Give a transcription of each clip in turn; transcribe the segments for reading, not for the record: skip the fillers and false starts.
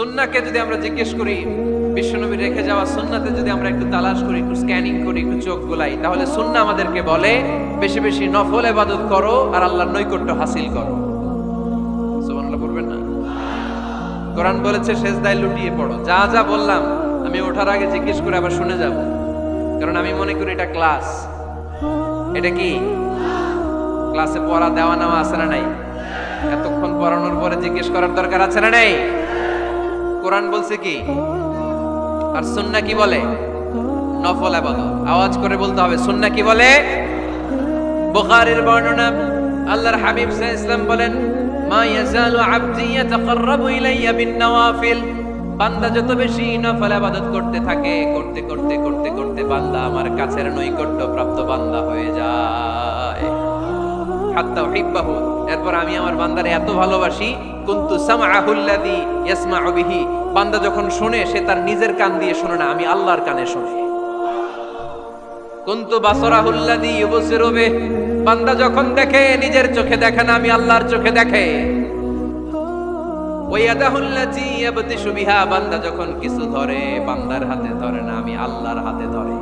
সুন্নাহকে যদি আমরা জিজ্ঞেস করি, বিশ্বনবী রেখে যাওয়া সুন্নাতে যদি আমরা একটু তালাশ করি, একটু স্ক্যানিং করি, একটু চোখ গোলাই, তাহলে সুন্নাহ আমাদেরকে বলে বেশি বেশি নফল ইবাদত করো আর আল্লাহর নৈকট্য হাসিল করো। সুবহানাল্লাহ পড়বেন না? কোরআন বলেছে সেজদায় লুটিয়ে পড়ো। যা যা বললাম আমি ওঠার আগে জিজ্ঞেস করে আবার শুনে যাব, কারণ আমি মনে করি এটা ক্লাস। এটা কি ক্লাসে পড়া দেওয়া নেওয়া আছে না নাই? এতক্ষণ পড়ানোর পরে জিজ্ঞেস করার দরকার আছে না নাই? কোরআন বলছে কি আর সুন্নাহ কি বলে? নফল ইবাদত। আওয়াজ করে বলতে হবে সুন্নাহ কি বলে? বুখারীর বর্ণনা, আল্লাহর হাবিব সাল্লাল্লাহু আলাইহি ওয়াসাল্লাম বলেন, মা ইয়াজালু আবদি ইয়াতাকাররাবু ইলাইয়া বিন নওয়াফিল। বান্দা যত বেশি নফল ইবাদত করতে থাকে, করতে করতে করতে করতে বান্দা আমার কাছের নৈকট্য প্রাপ্ত বান্দা হয়ে যায়। হাত্তা উহিব্বাহু, এরপর আমি আমার বান্দারে এত ভালোবাসি, কুনতু সামআহুল্লাযী ইয়াসমাউ বিহি। বান্দা যখন শুনে সে তার নিজের কান দিয়ে শুনে না, আমি আল্লাহর কানে শুনে। কুনতু বাসরাহুল্লাযী ইউবসিরু বিহি। বান্দা যখন দেখে নিজের চোখে দেখে না, আমি আল্লাহর চোখে দেখে। ওয়া ইয়াদাহুল্লাতী ইয়াবতিশু বিহা। বান্দা যখন কিছু ধরে বান্দার হাতে ধরে না, আমি আল্লাহর হাতে ধরে।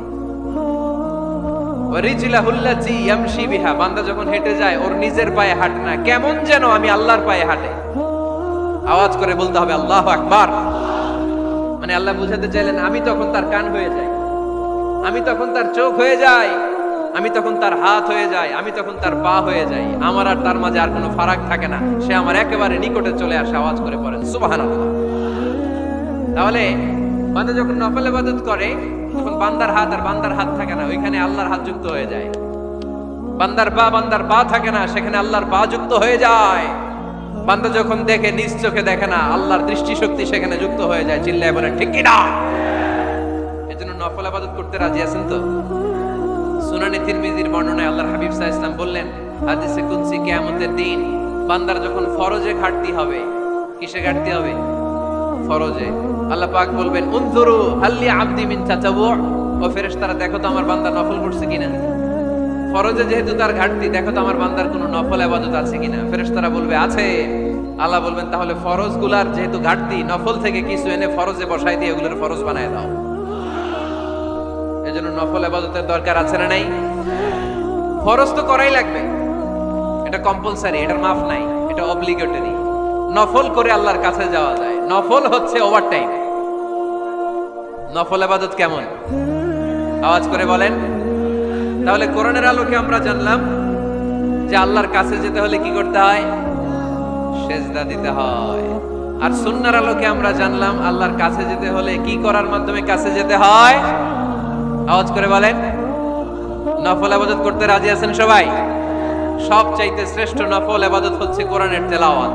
ওয়া রিজলাহুল্লাতী ইয়ামশি বিহা। বান্দা যখন হেঁটে যায় ওর নিজের পায়ে হাঁটে না, কেমন যেন আমি আল্লাহর পায়ে হাঁটে। আওয়াজ করে বলতে হবে আল্লাহু আকবার। মানে আল্লাহ বুঝাতে চাইলেন আমি তখন তার কান হয়ে যাই, আমি তখন তার চোখ হয়ে যাই, আমি তখন তার হাত হয়ে যাই, আমি তখন তার পা হয়ে যাই। আমার আর তার মাঝে আর কোনো ফারাক থাকে না, সে আমার একেবারে নিকটে চলে আসে। আওয়াজ করে পড়েন সুবহানাল্লাহ। তাহলে বান্দা যখন নফল ইবাদত করে তখন বান্দার হাত আর বান্দার হাত থাকে না, ওইখানে আল্লাহর হাত যুক্ত হয়ে যায়। বান্দার পা থাকে না, সেখানে আল্লাহর পা যুক্ত হয়ে যায়। বান্দা যখন দেখে নিজ চোখে দেখে না, আল্লাহর দৃষ্টিশক্তি সেখানে যুক্ত হয়ে যায়। চিল্লায় বলেন ঠিক কি না? এজন্য নফল ইবাদত করতে রাজি আছেন তো? সুনানে তিরমিজির বর্ণনায় আল্লাহর হাবিব সাল্লাল্লাহু আলাইহি ওয়াসাল্লাম বললেন, হাদিসে কুদসি কিয়ামতের দিন বান্দার যখন ফরজে ঘাটতি হবে, কিসে ঘাটতি হবে? ফরজে। আল্লাহ পাক বলবেন, উনজুরু হাল্লি আবদি মিন তাতাওয়ু। ও ফেরেশতারা দেখো তো আমার বান্দা নফল করছে কিনা। ফরজে যেহেতু তার ঘাটতি, দেখো তো আমার বান্দার কোনো নফল ইবাদত আছে কিনা। ফেরেশতারা বলবে আছে। আল্লাহ বলবেন তাহলে ফরজগুলার যেহেতু ঘাটতি, নফল থেকে কিছু এনে ফরজে বসাই দিয়ে ওগুলোর ফরজ বানায় দাও। এজন্য নফল ইবাদতের দরকার আছে না নাই? ফরজ তো করাই লাগবে, এটা কম্পালসারি, এটার মাফ নাই, এটা অব্লিগেটরি। নফল করে আল্লাহর কাছে যাওয়া যায়। নফল হচ্ছে ওভারটাইম। নফল ইবাদত কেমন? আওয়াজ করে বলেন। তাহলে কোরআনের আলোকে আমরা জানলাম যে আল্লাহর কাছে যেতে হলে কি করতে হয়? সেজদা দিতে হয়। আর সুন্নাহর আলোকে আমরা জানলাম আল্লাহর কাছে যেতে হলে কি করার মাধ্যমে কাছে যেতে হয়? আওয়াজ করে বলেন। নফল ইবাদত করতে রাজি আছেন সবাই? সবচাইতে শ্রেষ্ঠ নফল ইবাদত হচ্ছে কোরআনের তেলাওয়াত,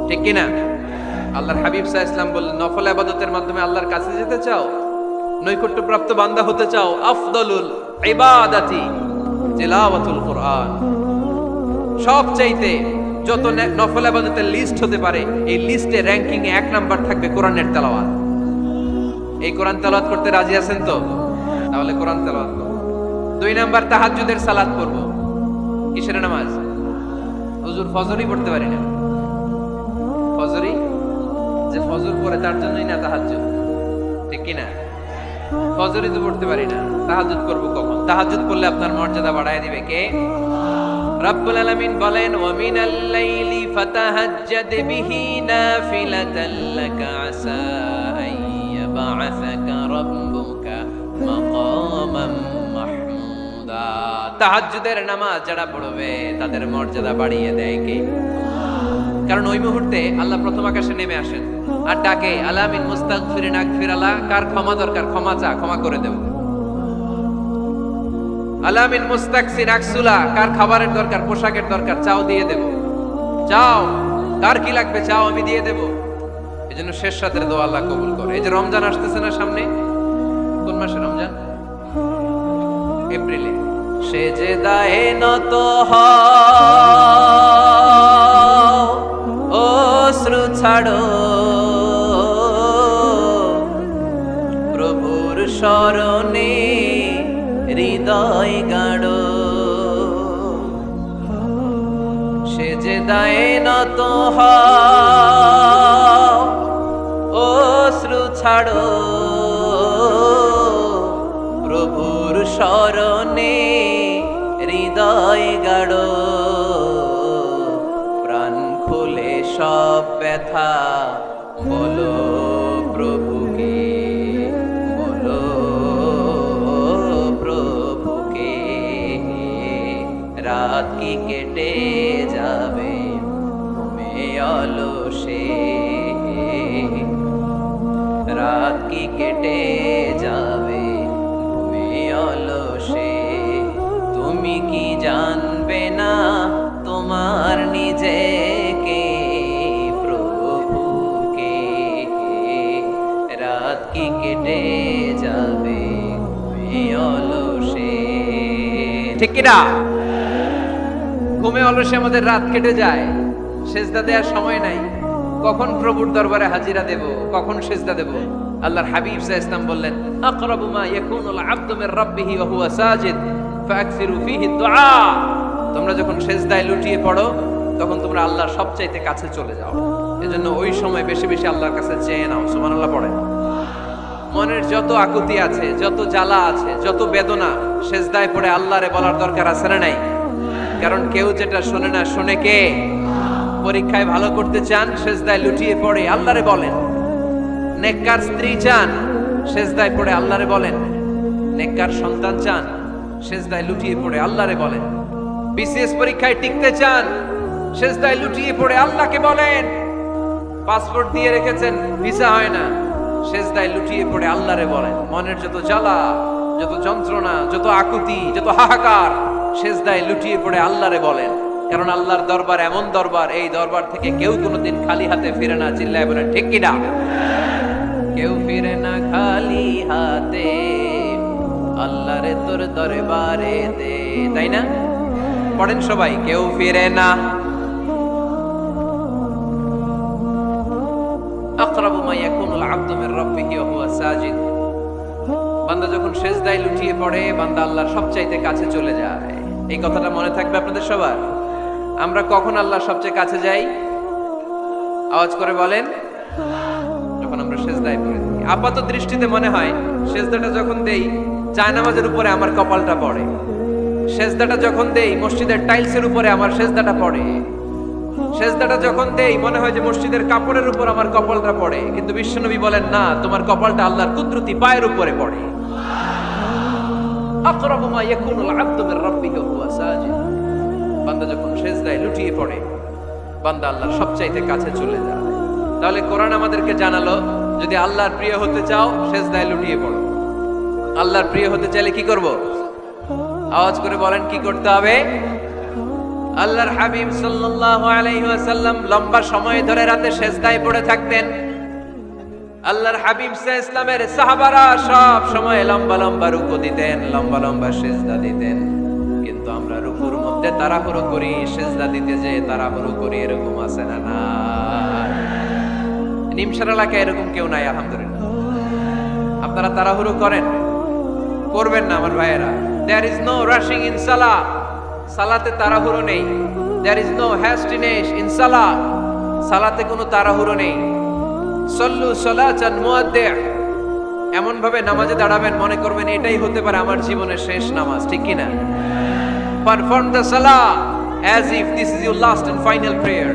ঠিক কি না? আল্লাহর হাবিব সাল্লাল্লাহু আলাইহি ওয়াসাল্লাম বললেন, নফল ইবাদতের মাধ্যমে আল্লাহর কাছে যেতে চাও, নৈকট্যপ্রাপ্ত বান্দা হতে চাও, আফদলুল ইবাদাতি তিলাওয়াতুল কোরআন। সবচাইতে যত নফল ইবাদতের লিস্ট হতে পারে, এই লিস্টে র্যাঙ্কিং এ 1 নাম্বার থাকবে কোরআনের তেলাওয়াত। এই কোরআন তেলাওয়াত করতে রাজি আছেন তো? তাহলে কোরআন তেলাওয়াত করব। 2 নাম্বার তাহাজ্জুদের সালাত পড়ব। কিসের নামাজ? হুজুর ফজরই পড়তে পারি না। ফজরই যে ফজর পড়ে তার জন্যই না তাহাজ্জুদ, ঠিক কি না? ফজরই তো পড়তে পারি না, তাহাজ্জুদ করব কখন? তাহাজ্জুদ করলে আপনার মর্যাদা বাড়ায় দিবে কে? রব্বুল আলামিন বলেন, ওয়া মিনাল লাইলি ফাতাহাজ্জাদ বিহি নাফিলাতাল লাকা আসা আইয়াবা'আসাকা রাব্বুকা মাকামান মাহমুদা। তাহাজ্জুদের নামাজ যারা পড়বে তাদের মর্যাদা বাড়িয়ে দেয় কে? কারণ ওই মুহূর্তে আল্লাহ প্রথম আকাশে নেমে আসেন আর ডাকে, আলা মিন মুস্তাগফিরিন আগফিরালা। কার ক্ষমা দরকার? ক্ষমা চা, ক্ষমা করে দেব। আলা মিন মুস্তাকসিন আকসুলা। কার খাবারের দরকার, পোশাকের দরকার, চাও দিয়ে দেব। চাও, কার কি লাগবে চাও, আমি দিয়ে দেব। এজন্য শেষ রাতের দোয়া আল্লাহ কবুল করে। এই যে রমজান আসতেছে না সামনে, কোন মাসে রমজান? এপ্রিলে। সেজদায়ে নত হও, অশ্রু ছাড়ো, প্রভুর শরণে হৃদয় গাড়ো। সেজদায়ে নত হও, ছাড়ো, প্রভুর শরণে হৃদয় গাড়ো, প্রাণ খুলে সব ব্যথা বলো প্রভুকে, বলো প্রভুকে। রাত কি কেটে যাবে ঘুমে অলসে, রাত কি কেটে যাবে ঘুমে অলসে, তুমি কি জানবে না তোমার নিজেকে প্রভুকে। রাত কি কেটে যাবে ঘুমে অলসে, ঠিক কিনা? ঘুমে অলসে আমাদের রাত কেটে যায়, সেজদা দেওয়ার সময় নাই। কখন প্রভুর দরবারে হাজিরা দেব, কখন সেজদা দেব? আল্লাহর হাবিব সাল্লাল্লাহু আলাইহি ওয়াসাল্লাম বললেন, আকরাবু মা ইয়াকুনুল আবদু মির রাব্বিহি ওয়া হুয়া সাজিদ ফাকসিরু ফীহি দুআ। তোমরা যখন সেজদায় লুটিয়ে পড়ো তখন তোমরা আল্লাহর সবচাইতে কাছে চলে যাও, এজন্য ওই সময় বেশি বেশি আল্লাহর কাছে চেয়ে নাও। সুবহানাল্লাহ পড়েন। মনের যত আকুতি আছে, যত জ্বালা আছে, যত বেদনা, সেজদায় পড়ে আল্লাহরে বলার দরকার আছে না নাই? কারণ কেউ যেটা শোনে না, শোনে কে? পরীক্ষায় ভালো করতে চান, সেজদায় লুটিয়ে পড়ে আল্লাহরে বলেন। নেককার স্ত্রী চান, সেজদায় পড়ে আল্লাহরে বলেন। নেককার সন্তান চান, সেজদায় লুটিয়ে পড়ে আল্লাহরে বলেন। বিসিএস পরীক্ষায় টিকতে চান, সেজদায় লুটিয়ে পড়ে আল্লাহকে বলেন। পাসপোর্ট দিয়ে রেখেছেন, ভিসা হয় না, সেজদায় লুটিয়ে পড়ে আল্লাহরে বলেন। মনের যত জ্বালা, যত যন্ত্রণা, যত আকুতি, যত হাহাকার, সেজদায় লুটিয়ে পড়ে আল্লাহরে বলেন। কারণ আল্লাহর দরবার এমন দরবার, এই দরবার থেকে কেউ কোনোদিন খালি হাতে ফিরে না। চিল্লায় বলেন ঠিক কিনা? কেউ ফিরে না খালি হাতে, আল্লাহরে তোর দরবারে দে, তাই না? পড়েন সবাই, কেউ ফিরে না। আকরাবু মা ইয়াকুনুল আবদু মির রাব্বিহি ওয়া হুয়া সাজিদ। বান্দা যখন সেজদায় লুটিয়ে পড়ে, বান্দা আল্লাহর সবচাইতে কাছে চলে যায়। এই কথাটা মনে থাকবে আপনাদের সবার। আমরা কখন আল্লাহর সবচেয়ে কাছে যাই? আওয়াজ করে বলেন, যখন আমরা সেজদায় পড়ে থাকি। আপাত দৃষ্টিতে মনে হয় সেজদাটা যখন দেই জায়নামাজের উপরে আমার কপালটা পড়ে, সেজদাটা যখন দেই মসজিদের টাইলসের উপরে আমার সেজদাটা পড়ে, সেজদাটা যখন দেই মনে হয় যে মসজিদের কাপড়ের উপর আমার কপালটা পড়ে। কিন্তু বিশ্বনবী বলেন না, তোমার কপালটা আল্লাহর কুদরতি পায়ের উপরে পড়ে। আকরাবু মা ইয়াকুনুল আবদু মির রাব্বিহি ওয়া হুয়া সাজিদ। বান্দা যখন সেজদায় লুটিয়ে পড়ে, বান্দা আল্লাহর সবচাইতে কাছে চলে যায়। তাহলে কোরআন আমাদেরকে জানালো, যদি আল্লাহর প্রিয় হতে চাও সেজদায় লুটিয়ে পড়ো। আল্লাহর প্রিয় হতে চাইলে কি করব? আওয়াজ করে বলেন কি করতে হবে? আল্লাহর হাবিব সাল্লাল্লাহু আলাইহি ওয়াসাল্লাম লম্বা সময় ধরে রাতে সেজদায় পড়ে থাকতেন। আল্লাহর হাবিব সাল্লাল্লাহু আলাইহি ওয়াসাল্লামের সাহাবারা সব সময় লম্বা লম্বা রুকু দিতেন, লম্বা লম্বা সেজদা দিতেন। কিন্তু আমরা রুকুর মধ্যে তাড়াহুড়ো করি, সেজদা দিতে যে তাড়াহুড়ো করি, এরকম আছে না? না, নিমসার এলাকায় এরকম কেউ নাই আলহামদুলিল্লাহ। আপনারা তাড়াহুড়ো করেন? করবেন না আমার ভাইয়েরা। There is no rushing in salah. সালাতে তাড়াহুড়ো নেই। There is no hastiness in salah. সালাতে কোনো তাড়াহুড়ো নেই। সল্লু সালাতান মুআদ্দি'। এমন ভাবে নামাজে দাঁড়াবেন মনে করবেন এটাই হতে পারে আমার জীবনের শেষ নামাজ, ঠিক কি না? Perform the salah as if this is your last and final prayer.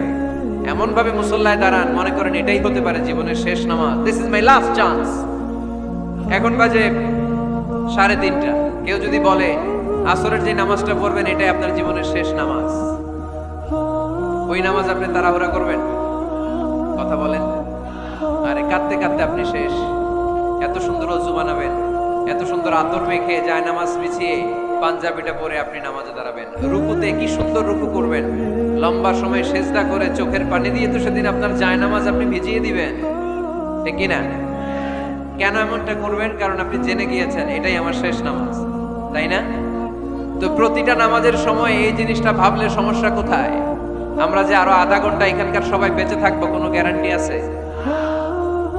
এমন ভাবে মুসল্লায় দাঁড়ান মনে করেন এটাই হতে পারে জীবনের শেষ নামাজ। This is my last chance. এখন বাজে 3:30। কেউ যদি বলে আসরের যে নামাজটা পড়বেন এটাই আপনার জীবনের শেষ নামাজ, ওই নামাজ আপনি তাড়াহুড়া করবেন? কথা বলেন। আরে কাঁদতে কাঁদতে আপনি শেষ। এত সুন্দর ওযু বানাবেন, এত সুন্দর আতর মেখে জায়নামাজ বিছিয়ে পাঞ্জাবিটা পরে আপনি নামাজে দাঁড়াবেন। রুকুতে কি সুন্দর রুকু করবেন, লম্বা সময় সেজদা করে চোখের পানি দিয়ে তো সেদিন আপনার জায়নামাজ আপনি ভিজিয়ে দিবেন, ঠিক কি না? কেন এমনটা করবেন? কারণ আপনি জেনে গিয়েছেন এটাই আমার শেষ নামাজ, তাই না? তো প্রতিটা নামাজের সময় এই জিনিসটা ভাবলে সমস্যা কোথায়? আমরা যে আরো আধা ঘন্টা এখানকার সবাই বেঁচে থাকবো কোনো গ্যারান্টি আছে?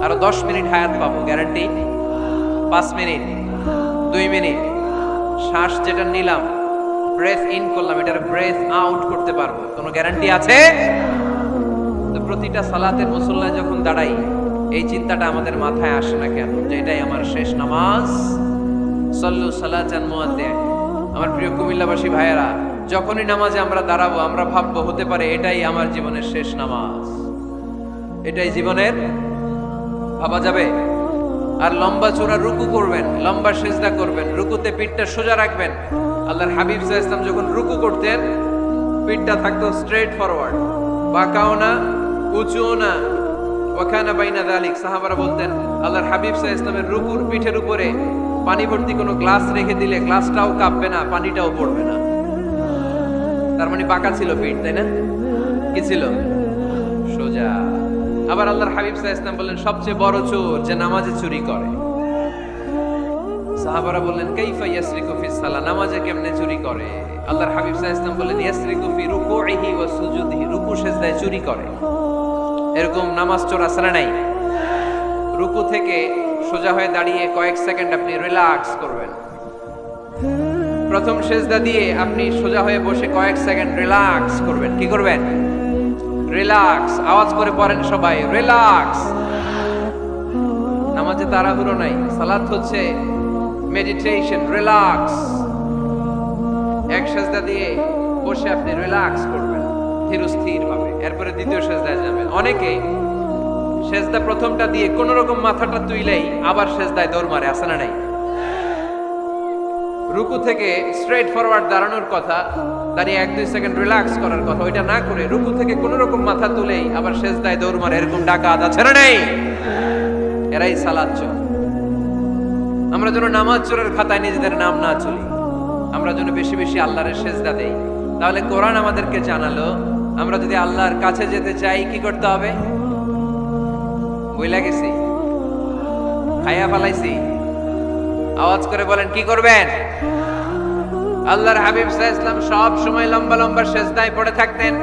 আরো 10 মিনিট হায়াত পাবো, গ্যারান্টি? 5 মিনিট, 2 মিনিট, শ্বাস যেটা নিলাম, ব্রেথ ইন করলাম, এটার ব্রেথ আউট করতে পারবো, কোনো গ্যারান্টি আছে? তো প্রতিটা সালাতের মুসল্লায় যখন দাঁড়াই এই চিন্তাটা আমাদের মাথায় আসে না কেন যে এটাই আমার শেষ নামাজ? সল্লু সালাতান মুআদ্দিন। আমার প্রিয় কুমিল্লাবাসী ভাইয়েরা, যখনই নামাজে আমরা দাঁড়াবো আমরা ভাববো হতে পারে এটাই আমার জীবনের শেষ নামাজ, এটাই জীবনের, ভাবা যাবে? আর লম্বা চূড়া রুকু করবেন, লম্বা সিজদা করবেন, রুকুতে পিঠটা সোজা রাখবেন। আল্লাহর হাবিব সাল্লাল্লাহু আলাইহি ওয়াসাল্লাম যখন রুকু করতেন পিঠটা থাকতো স্ট্রেট ফরওয়ার্ড, বাঁকাও না উঁচুও না। ওয়াকানা বাইনা যালিক। সাহাবারা বলতেন আল্লাহর হাবিব সাল্লাল্লাহু আলাইহি ওয়াসাল্লামের রুকুর পিঠের উপরে পানি ভর্তি কোনো গ্লাস রেখে দিলে গ্লাসটাও কাঁপবে না, পানিটাও পড়বে না। তার মানে বাঁকা ছিল পিঠ, তাই না? কি ছিল? সোজা। আবার আল্লাহর হাবিব সাল্লাল্লাহু আলাইহি ওয়াসাল্লাম বললেন সবচেয়ে বড় চোর যে নামাজে চুরি করে। সাহাবারা বললেন কাইফা ইয়াসরিকু ফিস সালাহ, নামাজে কেমনে চুরি করে? আল্লাহর হাবিব সাল্লাল্লাহু আলাইহি ওয়াসাল্লাম বললেন ইয়াসরিকু ফি রুকুইহি ওয়া সুজুদিহি, রুকু সিজদায় চুরি করে। এরকম নামাজ চোর আছে না নাই? রুকু থেকে সোজা হয়ে দাঁড়িয়ে কয়েক সেকেন্ড আপনি রিল্যাক্স করবেন। প্রথম সিজদা দিয়ে আপনি সোজা হয়ে বসে কয়েক সেকেন্ড রিল্যাক্স করবেন। কি করবেন? রিল্যাক্স। আওয়াজ করে পড়েন সবাই, রিল্যাক্স। নামাজে তাড়াহুড়ো নাই, সালাত হচ্ছে মেডিটেশন, রিল্যাক্স। এক সিজদা দিয়ে বসে আপনি রিল্যাক্স করবেন ধীরস্থির ভাবে, এরপরে দ্বিতীয় সিজদায় যাবেন। অনেকে সিজদা প্রথমটা দিয়ে কোন রকম মাথাটা তুইলেই আবার সিজদায় দৌড় মারে, আছে না নাই? রুকু থেকে স্ট্রেট ফরওয়ার্ড দাঁড়ানোর কথা, দাঁড়িয়ে 1-2 সেকেন্ড রিল্যাক্স করার কথা, ওইটা না করে রুকু থেকে কোন রকম মাথা তুলেই আবার সিজদায় দৌড় মারে, এরকম ডাকাত আছে না নাই? এরাই সালাত চোর। আমরা যেন নামাজ চোরের খাতায় নিজেদের নাম না চলি, আমরা যেন বেশি বেশি আল্লাহর সিজদা দেই। তাহলে কোরআন আমাদেরকে জানালো আমরা যদি আল্লাহর কাছে যেতে চাই কি করতে হবে? বইলা গেছি, খাইয়া ফালাইছি? আওয়াজ করে বলেন কি করবেন? আল্লাহর হাবিব সাল্লাল্লাহু আলাইহি ওয়াসাল্লাম সব সময় লম্বা লম্বা সিজদায় পড়ে থাকতেন।